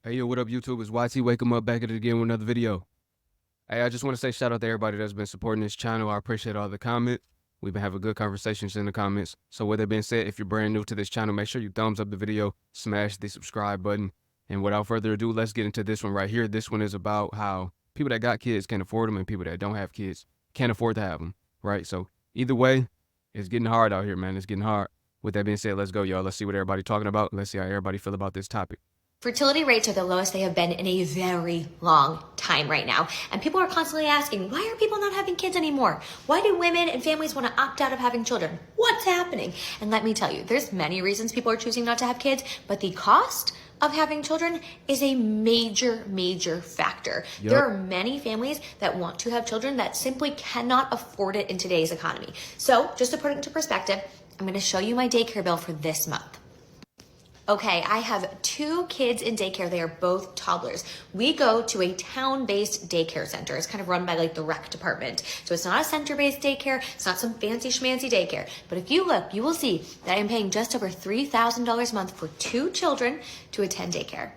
Hey, yo, what up, YouTube? It's YT. Wake 'em up back at it again with another video. Hey, I just want to say shout out to everybody that's been supporting this channel. I appreciate all the comments. We've been having good conversations in the comments. So with that being said, if you're brand new to this channel, make sure you thumbs up the video, smash the subscribe button. And without further ado, let's get into this one right here. This one is about how people that got kids can't afford them and people that don't have kids can't afford to have them, right? So either way, it's getting hard out here, man. It's getting hard. With that being said, let's go, y'all. Let's see what everybody's talking about. Let's see how everybody feel about this topic. Fertility rates are the lowest they have been in a very long time right now. And people are constantly asking, why are people not having kids anymore? Why do women and families want to opt out of having children? What's happening? And let me tell you, there's many reasons people are choosing not to have kids, but the cost of having children is a major factor. Yep. There are many families that want to have children that simply cannot afford it in today's economy. So just to put it into perspective, I'm going to show you my daycare bill for this month. Okay, I have 2 kids in daycare. They are both toddlers. We go to a town-based daycare center. It's kind of run by like the rec department. So it's not a center-based daycare. It's not some fancy schmancy daycare. But if you look, you will see that I'm paying just over $3,000 a month for 2 children to attend daycare.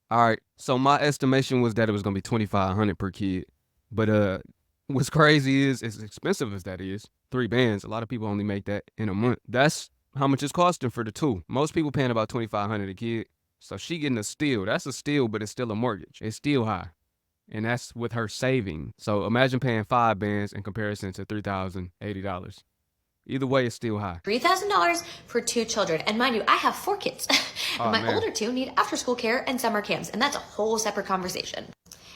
All right, so my estimation was that it was gonna be $2,500 per kid, but what's crazy is, as expensive as that is, 3 bands. A lot of people only make that in a month. That's how much it's costing for the 2. Most people paying about $2,500 a kid. So she getting a steal. That's a steal, but it's still a mortgage. It's still high, and that's with her saving. So imagine paying 5 bands in comparison to $3,080. Either way, it's still high. $3,000 for 2 children. And mind you, I have 4 kids. And my man. older 2 need after school care and summer camps. And that's a whole separate conversation.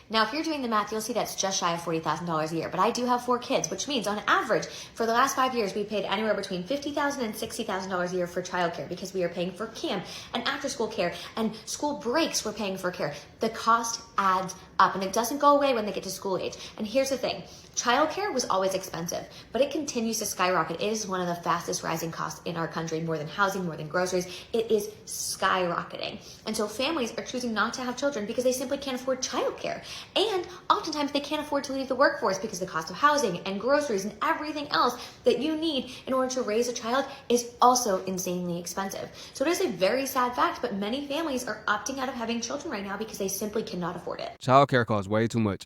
Now, if you're doing the math, you'll see that's just shy of $40,000 a year. But I do have 4 kids, which means on average, for the last 5 years, we paid anywhere between $50,000 and $60,000 a year for childcare because we are paying for camp and after school care and school breaks we're paying for care. The cost adds up and it doesn't go away when they get to school age. And here's the thing. Childcare was always expensive, but it continues to skyrocket. It is one of the fastest rising costs in our country, more than housing, more than groceries. It is skyrocketing. And so families are choosing not to have children because they simply can't afford childcare. And oftentimes they can't afford to leave the workforce because the cost of housing and groceries and everything else that you need in order to raise a child is also insanely expensive. So it is a very sad fact, but many families are opting out of having children right now because they simply cannot afford it. Childcare costs way too much.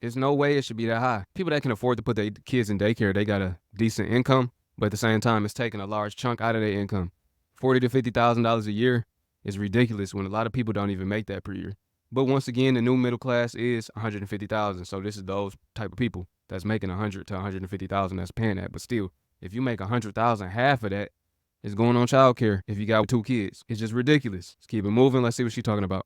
There's no way it should be that high. People that can afford to put their kids in daycare, they got a decent income, but at the same time, it's taking a large chunk out of their income. $40,000 to $50,000 a year is ridiculous when a lot of people don't even make that per year. But once again, the new middle class is $150,000. So this is those type of people that's making $100,000 to $150,000 that's paying that. But still, if you make $100,000, half of that is going on childcare. If you got 2 kids, it's just ridiculous. Let's keep it moving. Let's see what she's talking about.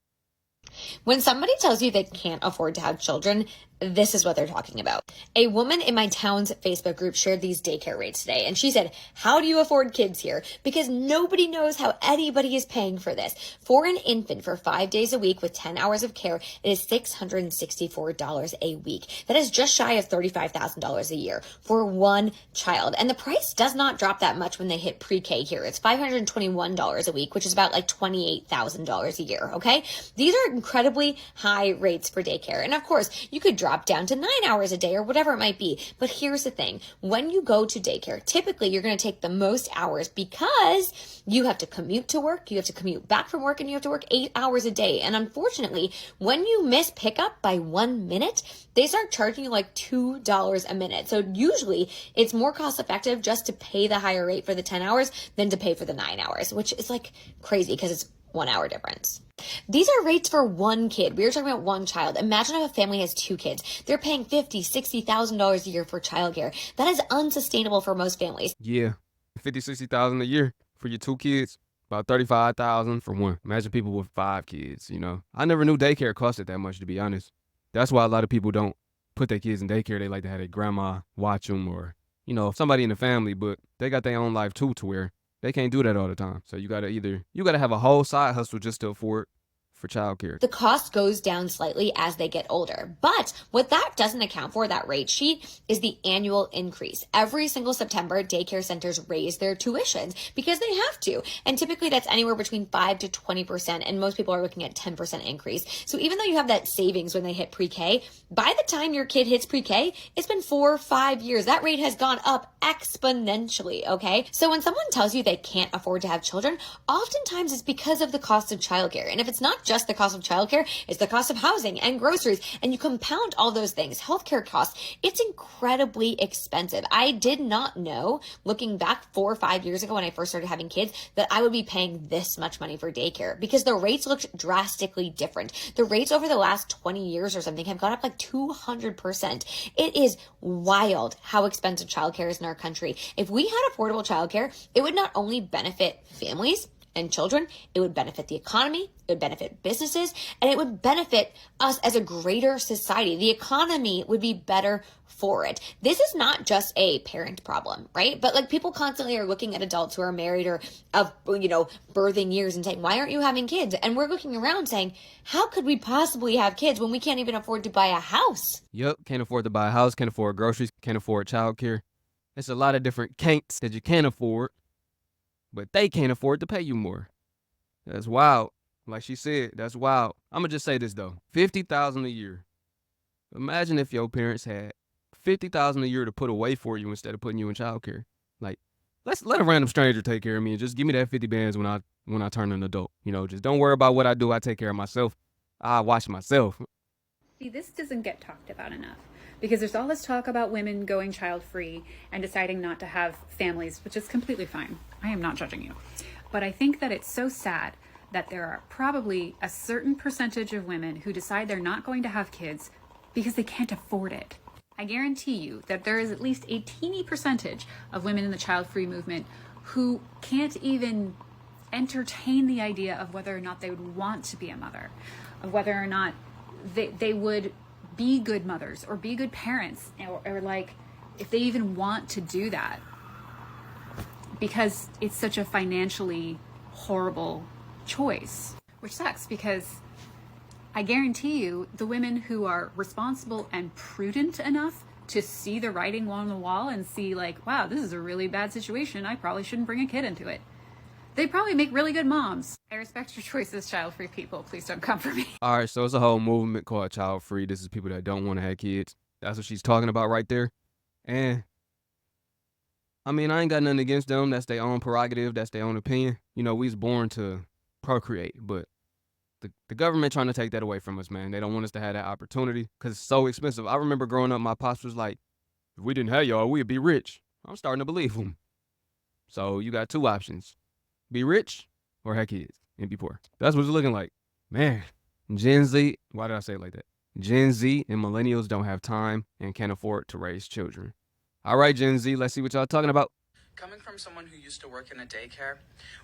When somebody tells you they can't afford to have children, this is what they're talking about. A woman in my town's Facebook group shared these daycare rates today, and she said, how do you afford kids here? Because nobody knows how anybody is paying for this. For an infant for 5 days a week with 10 hours of care, it is $664 a week. That is just shy of $35,000 a year for one child. And the price does not drop that much when they hit pre-K here. It's $521 a week, which is about like $28,000 a year, okay? These are incredibly high rates for daycare. And of course, you could drop down to 9 hours a day or whatever it might be. But here's the thing. When you go to daycare, typically you're going to take the most hours because you have to commute to work, you have to commute back from work, and you have to work 8 hours a day. And unfortunately, when you miss pickup by 1 minute, they start charging you like $2 a minute. So usually it's more cost effective just to pay the higher rate for the 10 hours than to pay for the 9 hours, which is like crazy because it's 1 hour difference. These are rates for one kid. We were talking about one child. Imagine if a family has 2 kids. They're paying $50,000, $60,000 a year for childcare. That is unsustainable for most families. Yeah, $50,000, $60,000 a year for your 2 kids. About $35,000 for one. Imagine people with 5 kids, you know. I never knew daycare costed that much, to be honest. That's why a lot of people don't put their kids in daycare. They like to have their grandma watch them or, you know, somebody in the family, but they got their own life too, to where they can't do that all the time. So you gotta have a whole side hustle just to afford for childcare. The cost goes down slightly as they get older. But what that doesn't account for, that rate sheet, is the annual increase. Every single September, daycare centers raise their tuitions because they have to. And typically that's anywhere between 5 to 20%. And most people are looking at 10% increase. So even though you have that savings when they hit pre-K, by the time your kid hits pre-K, it's been 4 or 5 years. That rate has gone up exponentially, okay? So when someone tells you they can't afford to have children, oftentimes it's because of the cost of childcare. And if it's not just the cost of childcare, it's the cost of housing and groceries. And you compound all those things, healthcare costs, it's incredibly expensive. I did not know, looking back 4 or 5 years ago when I first started having kids, that I would be paying this much money for daycare because the rates looked drastically different. The rates over the last 20 years or something have gone up like 200%. It is wild how expensive childcare is in our country. If we had affordable childcare, it would not only benefit families and children, it would benefit the economy, it would benefit businesses, and it would benefit us as a greater society. The economy would be better for it. This is not just a parent problem, right? But like people constantly are looking at adults who are married or of, birthing years and saying, why aren't you having kids? And we're looking around saying, how could we possibly have kids when we can't even afford to buy a house? Yep, can't afford to buy a house, can't afford groceries, can't afford childcare. It's a lot of different can'ts that you can't afford, but they can't afford to pay you more. That's wild. Like she said, that's wild. I'm gonna just say this though. $50,000 a year. Imagine if your parents had $50,000 a year to put away for you instead of putting you in childcare. Like, let's let a random stranger take care of me and just give me that 50 bands when I turn an adult. Just don't worry about what I do. I take care of myself. I watch myself. See, this doesn't get talked about enough because there's all this talk about women going child-free and deciding not to have families, which is completely fine. I am not judging you. But I think that it's so sad that there are probably a certain percentage of women who decide they're not going to have kids because they can't afford it. I guarantee you that there is at least a teeny percentage of women in the child-free movement who can't even entertain the idea of whether or not they would want to be a mother, of whether or not they would be good mothers or be good parents, or like if they even want to do that, because it's such a financially horrible choice, which sucks because I guarantee you the women who are responsible and prudent enough to see the writing on the wall and see like, wow, this is a really bad situation, I probably shouldn't bring a kid into it, they probably make really good moms. I respect your choices, child-free people. Please don't come for me. All right, so it's a whole movement called Child Free. This is people that don't want to have kids. That's what she's talking about right there. And I mean, I ain't got nothing against them. That's their own prerogative. That's their own opinion. We was born to procreate, but the government trying to take that away from us, man. They don't want us to have that opportunity because it's so expensive. I remember growing up, my pops was like, if we didn't have y'all, we'd be rich. I'm starting to believe him. So you got two options. Be rich or have kids and be poor. That's what it's looking like. Man, Gen Z, why did I say it like that? Gen Z and millennials don't have time and can't afford to raise children. All right, Gen Z, let's see what y'all talking about. Coming from someone who used to work in a daycare,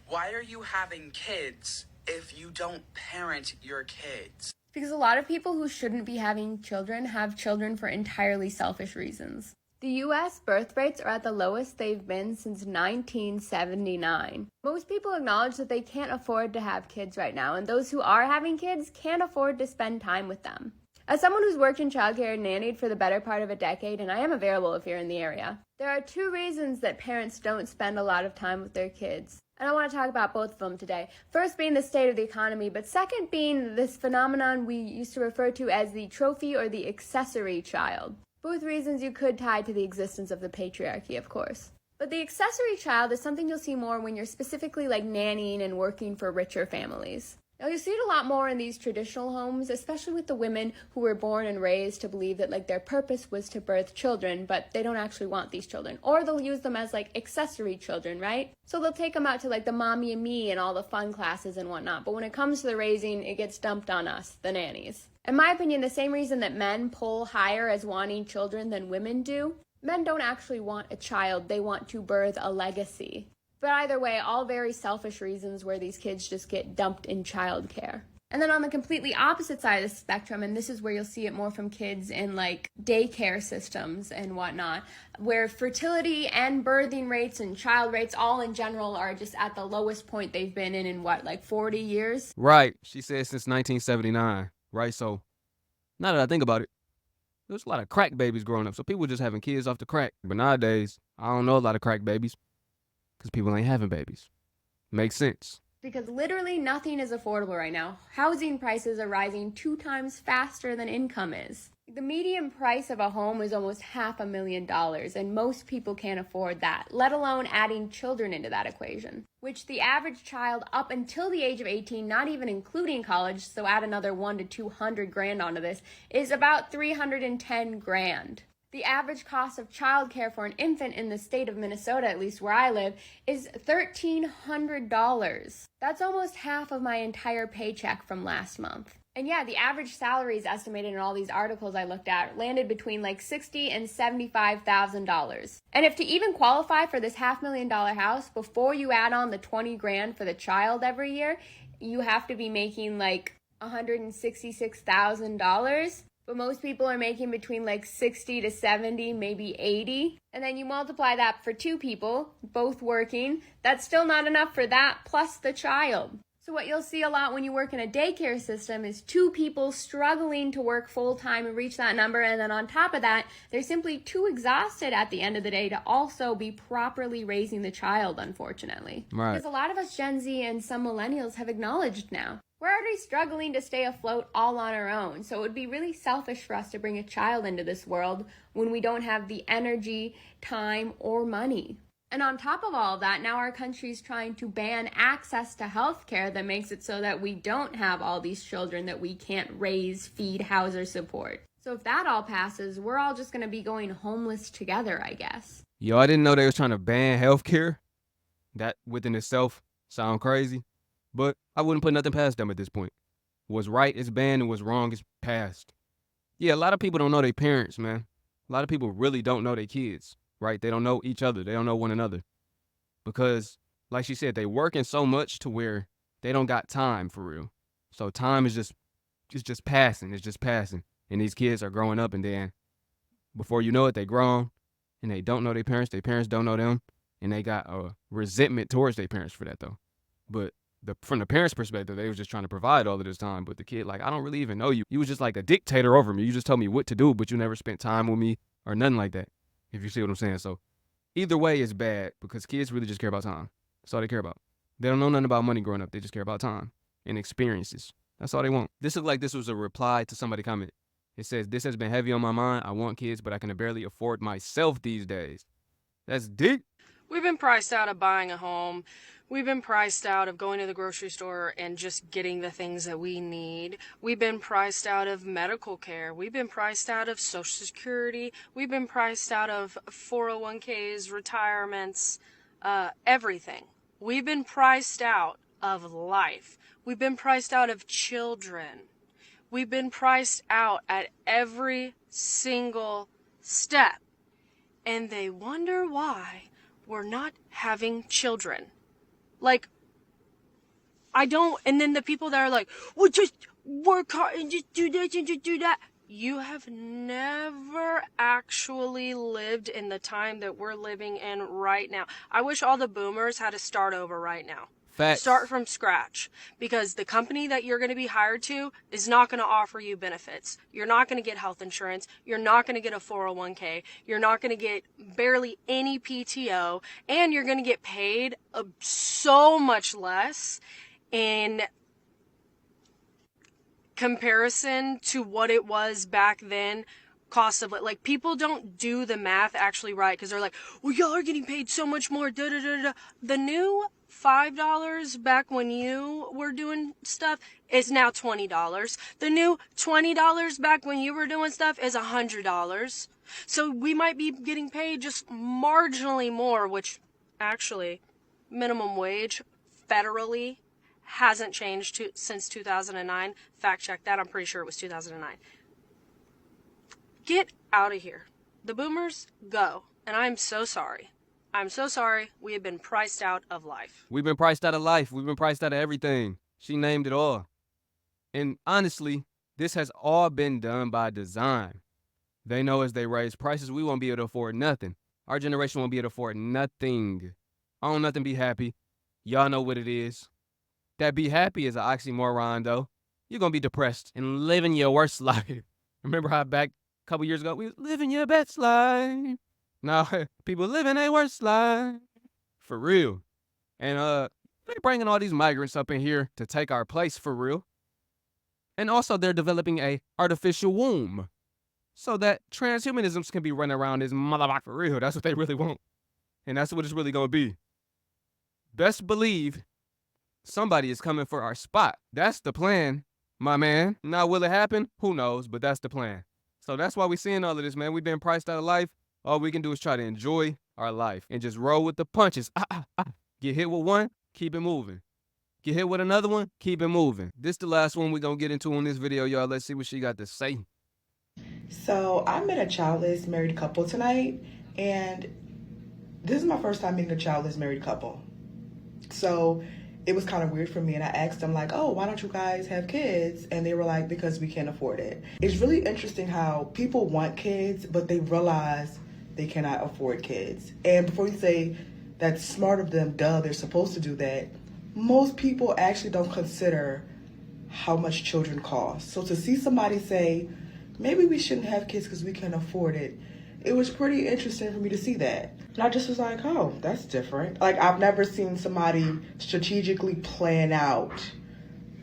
why are you having kids if you don't parent your kids? Because a lot of people who shouldn't be having children have children for entirely selfish reasons. The U.S. birth rates are at the lowest they've been since 1979. Most people acknowledge that they can't afford to have kids right now, and those who are having kids can't afford to spend time with them. As someone who's worked in childcare and nannied for the better part of a decade, and I am available if you're in the area, there are two reasons that parents don't spend a lot of time with their kids. And I want to talk about both of them today. First being the state of the economy, but second being this phenomenon we used to refer to as the trophy or the accessory child. Both reasons you could tie to the existence of the patriarchy, of course. But the accessory child is something you'll see more when you're specifically like nannying and working for richer families. Now you see it a lot more in these traditional homes, especially with the women who were born and raised to believe that like their purpose was to birth children, but they don't actually want these children. Or they'll use them as like accessory children, right? So they'll take them out to like the mommy and me and all the fun classes and whatnot. But when it comes to the raising, it gets dumped on us, the nannies. In my opinion, the same reason that men pull higher as wanting children than women do, men don't actually want a child, they want to birth a legacy. But either way, all very selfish reasons where these kids just get dumped in childcare. And then on the completely opposite side of the spectrum, and this is where you'll see it more from kids in like daycare systems and whatnot, where fertility and birthing rates and child rates all in general are just at the lowest point they've been in what, like 40 years? Right. She said since 1979. Right. So now that I think about it, there's a lot of crack babies growing up. So people just having kids off the crack. But nowadays, I don't know a lot of crack babies because people ain't having babies. Makes sense. Because literally nothing is affordable right now. Housing prices are rising 2 times faster than income is. The median price of a home is almost $500,000, and most people can't afford that, let alone adding children into that equation, which the average child up until the age of 18, not even including college, so add another 1 to 200 grand onto this, is about 310 grand. The average cost of childcare for an infant in the state of Minnesota, at least where I live, is $1,300. That's almost half of my entire paycheck from last month. And yeah, the average salary is estimated in all these articles I looked at landed between like $60,000 and $75,000. And if to even qualify for this $500,000 house, before you add on the 20 grand for the child every year, you have to be making like $166,000. But most people are making between like 60 to 70, maybe 80. And then you multiply that for 2 people, both working. That's still not enough for that, plus the child. So what you'll see a lot when you work in a daycare system is 2 people struggling to work full-time and reach that number. And then on top of that, they're simply too exhausted at the end of the day to also be properly raising the child, unfortunately. Right. Because a lot of us Gen Z and some millennials have acknowledged now, we're already struggling to stay afloat all on our own. So it would be really selfish for us to bring a child into this world when we don't have the energy, time, or money. And on top of all of that, now our country's trying to ban access to healthcare that makes it so that we don't have all these children that we can't raise, feed, house, or support. So if that all passes, we're all just going to be going homeless together, I guess. Yo, I didn't know they was trying to ban healthcare. That within itself sound crazy. But I wouldn't put nothing past them at this point. What's right is banned and what's wrong is passed. Yeah, a lot of people don't know their parents, man. A lot of people really don't know their kids, right? They don't know each other. They don't know one another. Because, like she said, they working so much to where they don't got time for real. So time is just passing. It's just passing. And these kids are growing up, and then before you know it, they grown and they don't know their parents. Their parents don't know them. And they got a resentment towards their parents for that, though. But from the parents' perspective, they was just trying to provide all of this time. But the kid, like, I don't really even know you. You was just like a dictator over me. You just told me what to do, but you never spent time with me or nothing like that, if you see what I'm saying. So either way is bad because kids really just care about time. That's all they care about. They don't know nothing about money growing up. They just care about time and experiences. That's all they want. This looked like this was a reply to somebody comment. It says, "This has been heavy on my mind. I want kids, but I can barely afford myself these days." That's deep. We've been priced out of buying a home. We've been priced out of going to the grocery store and just getting the things that we need. We've been priced out of medical care. We've been priced out of Social Security. We've been priced out of 401ks, retirements, everything. We've been priced out of life. We've been priced out of children. We've been priced out at every single step. And they wonder why we're not having children. Like, I don't, and then the people that are like, well, just work hard and just do this and just do that. You have never actually lived in the time that we're living in right now. I wish all the boomers had to start over right now. Facts. Start from scratch, because the company that you're going to be hired to is not going to offer you benefits. You're not going to get health insurance. You're not going to get a 401k. You're not going to get barely any PTO, and you're going to get paid so much less in comparison to what it was back then. Cost of it, like, people don't do the math actually right, because they're like, well, y'all are getting paid so much more, da da da da. The new $5 back when you were doing stuff is now $20. The new $20 back when you were doing stuff is $100. So we might be getting paid just marginally more, which actually minimum wage federally hasn't changed since 2009. Fact check that. I'm pretty sure it was 2009. Get out of here. The boomers, go. And I'm so sorry. I'm so sorry. We have been priced out of life. We've been priced out of life. We've been priced out of everything. She named it all. And honestly, this has all been done by design. They know as they raise prices, we won't be able to afford nothing. Our generation won't be able to afford nothing. Own nothing, be happy. Y'all know what it is. That be happy is an oxymoron, though. You're going to be depressed and living your worst life. Remember how back a couple years ago, we was living your best life. Now, people living their worst life. For real. And they're bringing all these migrants up in here to take our place, for real. And also, they're developing a artificial womb. so that transhumanisms can be running around this motherfucker for real. That's what they really want. And that's what it's really gonna be. Best believe somebody is coming for our spot. That's the plan, my man. Now, will it happen? Who knows, but that's the plan. So that's why we're seeing all of this, man. We've been priced out of life. All we can do is try to enjoy our life and just roll with the punches. Get hit with one, keep it moving. Get hit with another one, keep it moving. This the last one we're gonna get into in this video, y'all. Let's see what she got to say. So I met a childless married couple tonight, and this is my first time meeting a childless married couple. So it was kind of weird for me, and I asked them like, oh, why don't you guys have kids? And they were like, because we can't afford it. It's really interesting how people want kids, but they realize they cannot afford kids. And before you say that's smart of them, duh, they're supposed to do that, most people actually don't consider how much children cost. So to see somebody say, maybe we shouldn't have kids because we can't afford it, it was pretty interesting for me to see that. And I just was like, oh, that's different. Like, I've never seen somebody strategically plan out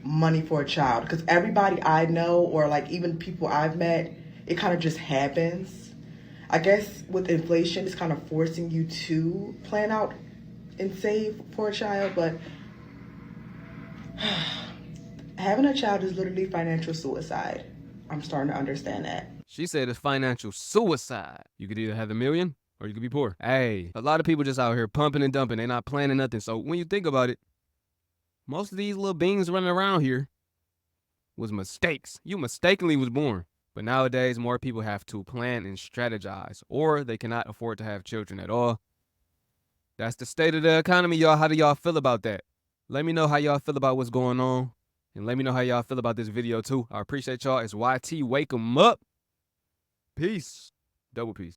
money for a child. Because everybody I know, or like even people I've met, it kind of just happens. I guess with inflation, it's kind of forcing you to plan out and save for a child. But having a child is literally financial suicide. I'm starting to understand that. She said it's financial suicide. You could either have $1 million or you could be poor. Hey, a lot of people just out here pumping and dumping. They're not planning nothing. So when you think about it, most of these little beings running around here was mistakes. You mistakenly was born. But nowadays, more people have to plan and strategize, or they cannot afford to have children at all. That's the state of the economy, y'all. How do y'all feel about that? Let me know how y'all feel about what's going on. And let me know how y'all feel about this video, too. I appreciate y'all. It's YT. Wake 'em up. Peace. Double peace.